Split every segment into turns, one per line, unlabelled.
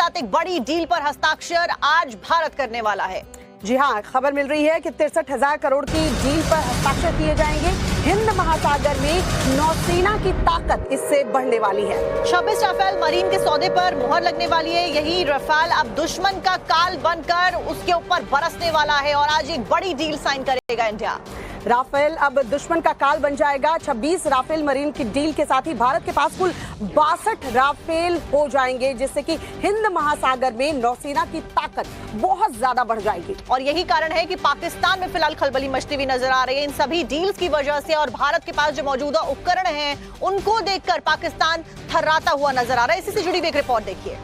साथ एक बड़ी डील पर हस्ताक्षर आज भारत करने वाला है।
जी हाँ, खबर मिल रही है कि 63,000 करोड़ की डील पर हस्ताक्षर किए जाएंगे। हिंद महासागर में नौसेना की ताकत इससे बढ़ने वाली है।
26 राफेल मरीन के सौदे पर मुहर लगने वाली है। यही राफेल अब दुश्मन का काल बनकर उसके ऊपर बरसने वाला है और आज एक बड़ी डील साइन करेगा इंडिया।
राफेल अब दुश्मन का काल बन जाएगा। 26 राफेल मरीन की डील के साथ ही भारत के पास कुल 62 राफेल हो जाएंगे, जिससे कि हिंद महासागर में नौसेना की ताकत बहुत ज्यादा बढ़ जाएगी।
और यही कारण है कि पाकिस्तान में फिलहाल खलबली मचती हुई नजर आ रही है इन सभी डील्स की वजह से। और भारत के पास जो मौजूदा उपकरण हैं उनको देखकर पाकिस्तान थर्राता हुआ नजर आ रहा है। इसी से जुड़ी हुई एक रिपोर्ट देखिए।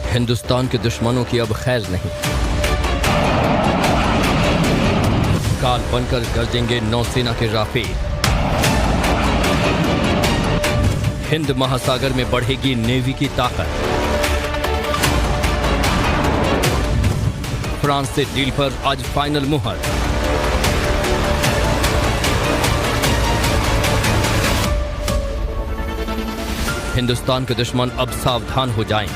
हिंदुस्तान के दुश्मनों की अब खैर नहीं। काल बनकर गरजेंगे नौसेना के राफेल। हिंद महासागर में बढ़ेगी नेवी की ताकत। फ्रांस से डील पर आज फाइनल मुहर। हिंदुस्तान के दुश्मन अब सावधान हो जाएं।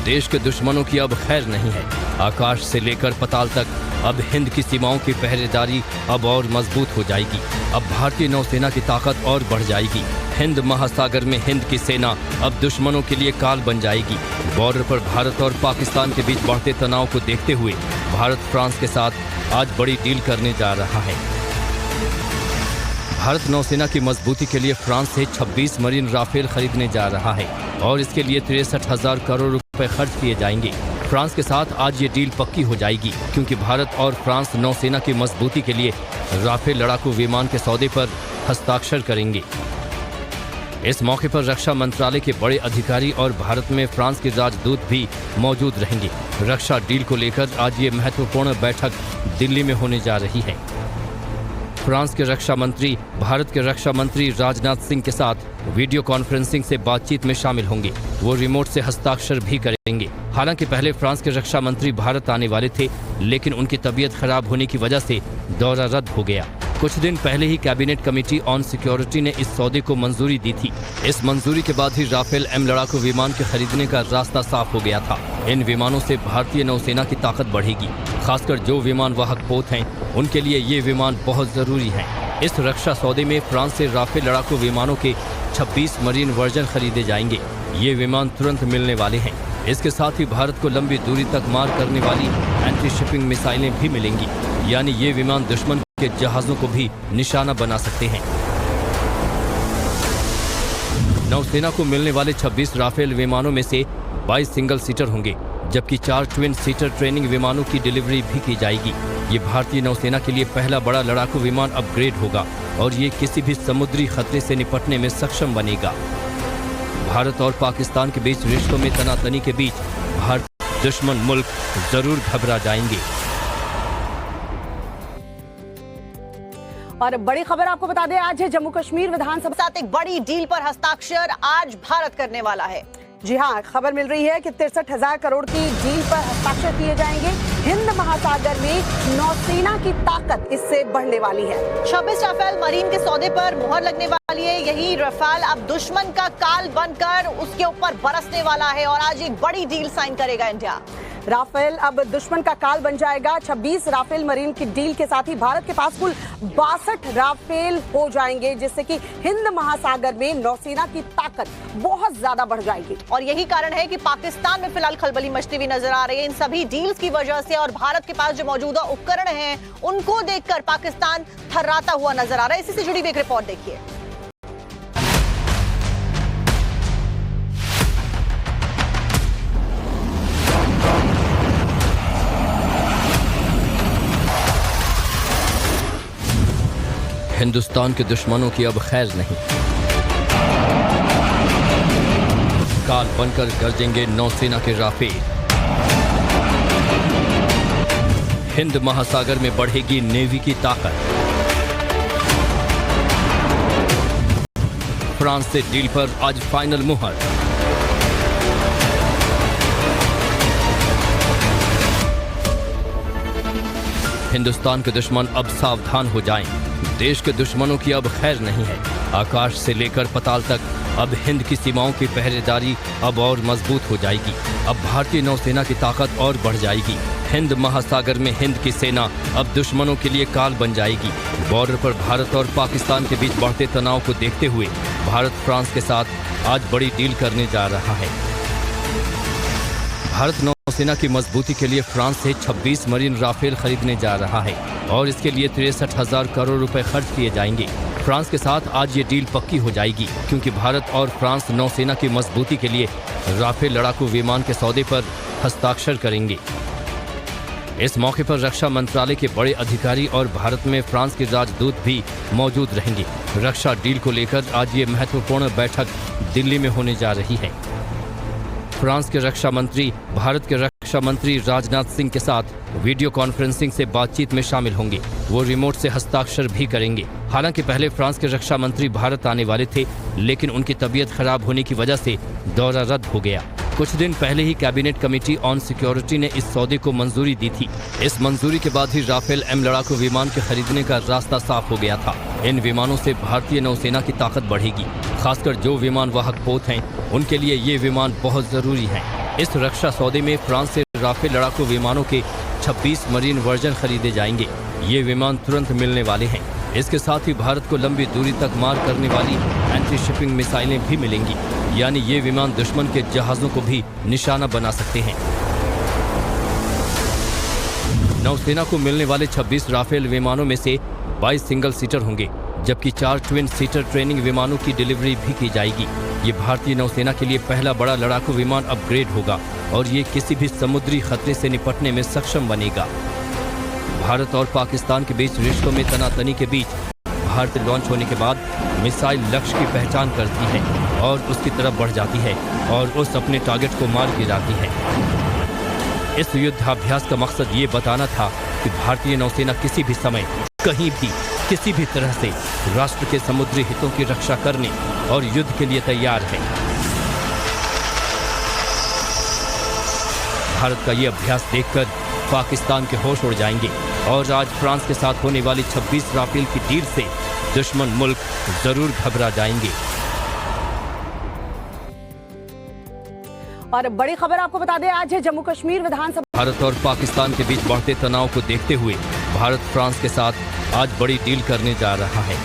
देश के दुश्मनों की अब खैर नहीं है। आकाश से लेकर पताल तक अब हिंद की सीमाओं की पहरेदारी अब और मजबूत हो जाएगी। अब भारतीय नौसेना की ताकत और बढ़ जाएगी। हिंद महासागर में हिंद की सेना अब दुश्मनों के लिए काल बन जाएगी। बॉर्डर पर भारत और पाकिस्तान के बीच बढ़ते तनाव को देखते हुए भारत फ्रांस के साथ आज बड़ी डील करने जा रहा है। भारत नौसेना की मजबूती के लिए फ्रांस से 26 मरीन राफेल खरीदने जा रहा है और इसके लिए 63,000 करोड़ रुपए खर्च किए जाएंगे। फ्रांस के साथ आज ये डील पक्की हो जाएगी, क्योंकि भारत और फ्रांस नौसेना की मजबूती के लिए राफेल लड़ाकू विमान के सौदे पर हस्ताक्षर करेंगे। इस मौके पर रक्षा मंत्रालय के बड़े अधिकारी और भारत में फ्रांस के राजदूत भी मौजूद रहेंगे। रक्षा डील को लेकर आज ये महत्वपूर्ण बैठक दिल्ली में होने जा रही है। फ्रांस के रक्षा मंत्री भारत के रक्षा मंत्री राजनाथ सिंह के साथ वीडियो कॉन्फ्रेंसिंग से बातचीत में शामिल होंगे। वो रिमोट से हस्ताक्षर भी करेंगे। हालांकि पहले फ्रांस के रक्षा मंत्री भारत आने वाले थे, लेकिन उनकी तबीयत खराब होने की वजह से दौरा रद्द हो गया। कुछ दिन पहले ही कैबिनेट कमेटी ऑन सिक्योरिटी ने इस सौदे को मंजूरी दी थी। इस मंजूरी के बाद ही राफेल एम लड़ाकू विमान के खरीदने का रास्ता साफ हो गया था। इन विमानों से भारतीय नौसेना की ताकत बढ़ेगी। खासकर जो विमान वाहक पोत हैं, उनके लिए ये विमान बहुत जरूरी हैं। इस रक्षा सौदे में फ्रांस से राफेल लड़ाकू विमानों के 26 मरीन वर्जन खरीदे जाएंगे। ये विमान तुरंत मिलने वाले हैं। इसके साथ ही भारत को लंबी दूरी तक मार करने वाली एंटी शिपिंग मिसाइलें भी मिलेंगी, यानी ये विमान दुश्मन के जहाजों को भी निशाना बना सकते हैं। नौसेना को मिलने वाले 26 राफेल विमानों में से 22 सिंगल सीटर होंगे, जबकि 4 ट्विन सीटर ट्रेनिंग विमानों की डिलीवरी भी की जाएगी। ये भारतीय नौसेना के लिए पहला बड़ा लड़ाकू विमान अपग्रेड होगा और ये किसी भी समुद्री खतरे से निपटने में सक्षम बनेगा। भारत और पाकिस्तान के बीच रिश्तों में तनातनी के बीच भारत दुश्मन मुल्क जरूर घबरा जाएंगे।
और बड़ी खबर आपको बता दें, आज है जम्मू कश्मीर विधानसभा
साथ एक बड़ी डील पर हस्ताक्षर आज भारत करने वाला है।
जी हाँ, खबर मिल रही है कि 63,000 करोड़ की डील पर हस्ताक्षर किए जाएंगे। हिंद महासागर में नौसेना की ताकत इससे बढ़ने वाली है।
26 राफेल मरीन के सौदे पर मुहर लगने वाली है। यही राफेल अब दुश्मन का काल बनकर उसके ऊपर बरसने वाला है और आज एक बड़ी डील साइन करेगा इंडिया।
राफेल अब दुश्मन का काल बन जाएगा। 26 राफेल मरीन की डील के साथ ही भारत के पास कुल 62 राफेल हो जाएंगे, जिससे कि हिंद महासागर में नौसेना की ताकत बहुत ज्यादा बढ़ जाएगी।
और यही कारण है कि पाकिस्तान में फिलहाल खलबली मचती हुई नजर आ रही है इन सभी डील्स की वजह से। और भारत के पास जो मौजूदा उपकरण हैं उनको देखकर पाकिस्तान थर्राता हुआ नजर आ रहा है। इसी से जुड़ी हुई एक रिपोर्ट देखिए।
हिंदुस्तान के दुश्मनों की अब खैर नहीं। काल बनकर गरजेंगे नौसेना के राफेल। हिंद महासागर में बढ़ेगी नेवी की ताकत। फ्रांस से डील पर आज फाइनल मुहर। हिंदुस्तान के दुश्मन अब सावधान हो जाएं। देश के दुश्मनों की अब खैर नहीं है। आकाश से लेकर पताल तक अब हिंद की सीमाओं की पहरेदारी अब और मजबूत हो जाएगी। अब भारतीय नौसेना की ताकत और बढ़ जाएगी। हिंद महासागर में हिंद की सेना अब दुश्मनों के लिए काल बन जाएगी। बॉर्डर पर भारत और पाकिस्तान के बीच बढ़ते तनाव को देखते हुए भारत फ्रांस के साथ आज बड़ी डील करने जा रहा है। भारत नौसेना की मजबूती के लिए फ्रांस से 26 मरीन राफेल खरीदने जा रहा है और इसके लिए 63,000 करोड़ रुपए खर्च किए जाएंगे। फ्रांस के साथ आज ये डील पक्की हो जाएगी क्योंकि भारत और फ्रांस नौसेना की मजबूती के लिए राफेल लड़ाकू विमान के सौदे पर हस्ताक्षर करेंगे। इस मौके पर रक्षा मंत्रालय के बड़े अधिकारी और भारत में फ्रांस के राजदूत भी मौजूद रहेंगे। रक्षा डील को लेकर आज ये महत्वपूर्ण बैठक दिल्ली में होने जा रही है। फ्रांस के रक्षा मंत्री भारत के रक्षा मंत्री राजनाथ सिंह के साथ वीडियो कॉन्फ्रेंसिंग से बातचीत में शामिल होंगे। वो रिमोट से हस्ताक्षर भी करेंगे। हालांकि पहले फ्रांस के रक्षा मंत्री भारत आने वाले थे, लेकिन उनकी तबीयत खराब होने की वजह से दौरा रद्द हो गया। कुछ दिन पहले ही कैबिनेट कमेटी ऑन सिक्योरिटी ने इस सौदे को मंजूरी दी थी। इस मंजूरी के बाद ही राफेल एम लड़ाकू विमान के खरीदने का रास्ता साफ हो गया था। इन विमानों से भारतीय नौसेना की ताकत बढ़ेगी। खासकर जो विमान वाहक पोत हैं, उनके लिए ये विमान बहुत जरूरी हैं। इस रक्षा सौदे में फ्रांस से राफेल लड़ाकू विमानों के 26 मरीन वर्जन खरीदे जाएंगे। ये विमान तुरंत मिलने वाले हैं। इसके साथ ही भारत को लंबी दूरी तक मार करने वाली एंटी शिपिंग मिसाइलें भी मिलेंगी, यानी ये विमान दुश्मन के जहाजों को भी निशाना बना सकते हैं। नौसेना को मिलने वाले 26 राफेल विमानों में से 22 सिंगल सीटर होंगे, जबकि 4 ट्विन सीटर ट्रेनिंग विमानों की डिलीवरी भी की जाएगी। ये भारतीय नौसेना के लिए पहला बड़ा लड़ाकू विमान अपग्रेड होगा और ये किसी भी समुद्री खतरे से निपटने में सक्षम बनेगा। भारत और पाकिस्तान के बीच रिश्तों में तनातनी के बीच भारत लॉन्च होने के बाद मिसाइल लक्ष्य की पहचान करती है और उसकी तरफ बढ़ जाती है और उस अपने टारगेट को मार गिराती है। इस युद्धाभ्यास का मकसद ये बताना था कि भारतीय नौसेना किसी भी समय, कहीं भी, किसी भी तरह से राष्ट्र के समुद्री हितों की रक्षा करने और युद्ध के लिए तैयार है। भारत का ये अभ्यास देखकर पाकिस्तान के होश उड़ जाएंगे और आज फ्रांस के साथ होने वाली 26 राफेल की डील से दुश्मन मुल्क जरूर घबरा जाएंगे।
और बड़ी खबर आपको बता दें, आज है जम्मू कश्मीर विधानसभा।
भारत और पाकिस्तान के बीच बढ़ते तनाव को देखते हुए भारत फ्रांस के साथ आज बड़ी डील करने जा रहा है।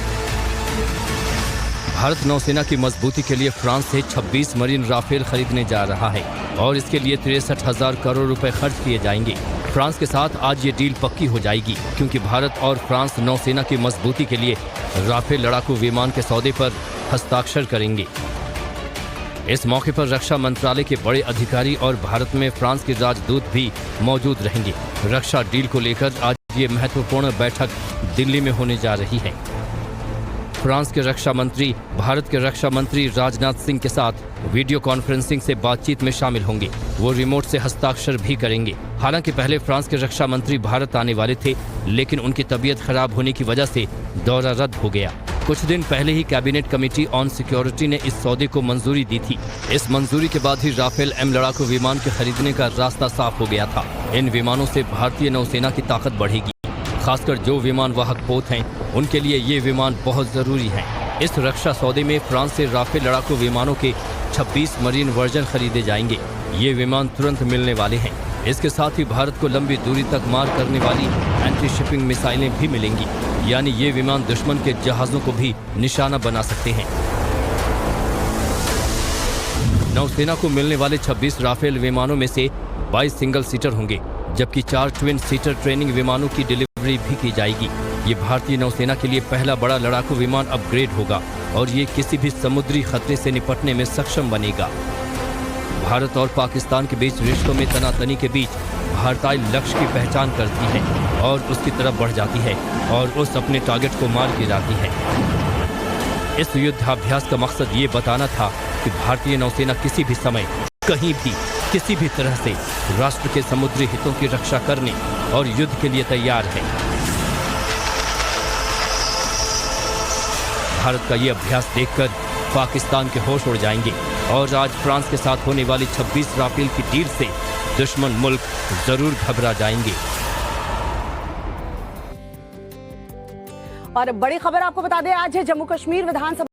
भारत नौसेना की मजबूती के लिए फ्रांस से 26 मरीन राफेल खरीदने जा रहा है और इसके लिए 63,000 करोड़ रुपए खर्च किए जाएंगे। फ्रांस के साथ आज ये डील पक्की हो जाएगी क्योंकि भारत और फ्रांस नौसेना की मजबूती के लिए राफेल लड़ाकू विमान के सौदे पर हस्ताक्षर करेंगे। इस मौके पर रक्षा मंत्रालय के बड़े अधिकारी और भारत में फ्रांस के राजदूत भी मौजूद रहेंगे। रक्षा डील को लेकर आज ये महत्वपूर्ण बैठक दिल्ली में होने जा रही है। फ्रांस के रक्षा मंत्री भारत के रक्षा मंत्री राजनाथ सिंह के साथ वीडियो कॉन्फ्रेंसिंग से बातचीत में शामिल होंगे। वो रिमोट से हस्ताक्षर भी करेंगे। हालांकि पहले फ्रांस के रक्षा मंत्री भारत आने वाले थे, लेकिन उनकी तबीयत खराब होने की वजह से दौरा रद्द हो गया। कुछ दिन पहले ही कैबिनेट कमेटी ऑन सिक्योरिटी ने इस सौदे को मंजूरी दी थी। इस मंजूरी के बाद ही राफेल एम लड़ाकू विमान के खरीदने का रास्ता साफ हो गया था। इन विमानों से भारतीय नौसेना की ताकत बढ़ेगी। खासकर जो विमान वाहक पोत हैं, उनके लिए ये विमान बहुत जरूरी हैं। इस रक्षा सौदे में फ्रांस से राफेल लड़ाकू विमानों के 26 मरीन वर्जन खरीदे जाएंगे। ये विमान तुरंत मिलने वाले हैं। इसके साथ ही भारत को लंबी दूरी तक मार करने वाली एंटी शिपिंग मिसाइलें भी मिलेंगी, यानी ये विमान दुश्मन के जहाजों को भी निशाना बना सकते हैं। नौसेना को मिलने वाले 26 राफेल विमानों में से 22 सिंगल सीटर होंगे, जबकि 4 ट्विन सीटर ट्रेनिंग विमानों की डिलीवरी भी की जाएगी। ये भारतीय नौसेना के लिए पहला बड़ा लड़ाकू विमान अपग्रेड होगा और ये किसी भी समुद्री खतरे से निपटने में सक्षम बनेगा। भारत और पाकिस्तान के बीच रिश्तों में तनातनी के बीच भारतीय लक्ष्य की पहचान करती है और उसकी तरफ बढ़ जाती है और उस अपने टारगेट को मार गिराती है। इस युद्धाभ्यास का मकसद ये बताना था कि भारतीय नौसेना किसी भी समय, कहीं भी, किसी भी तरह से राष्ट्र के समुद्री हितों की रक्षा करने और युद्ध के लिए तैयार है। भारत का ये अभ्यास देखकर पाकिस्तान के होश उड़ जाएंगे और आज फ्रांस के साथ होने वाली 26 राफेल की डील से दुश्मन मुल्क जरूर घबरा जाएंगे।
और बड़ी खबर आपको बता दें, आज है जम्मू कश्मीर विधानसभा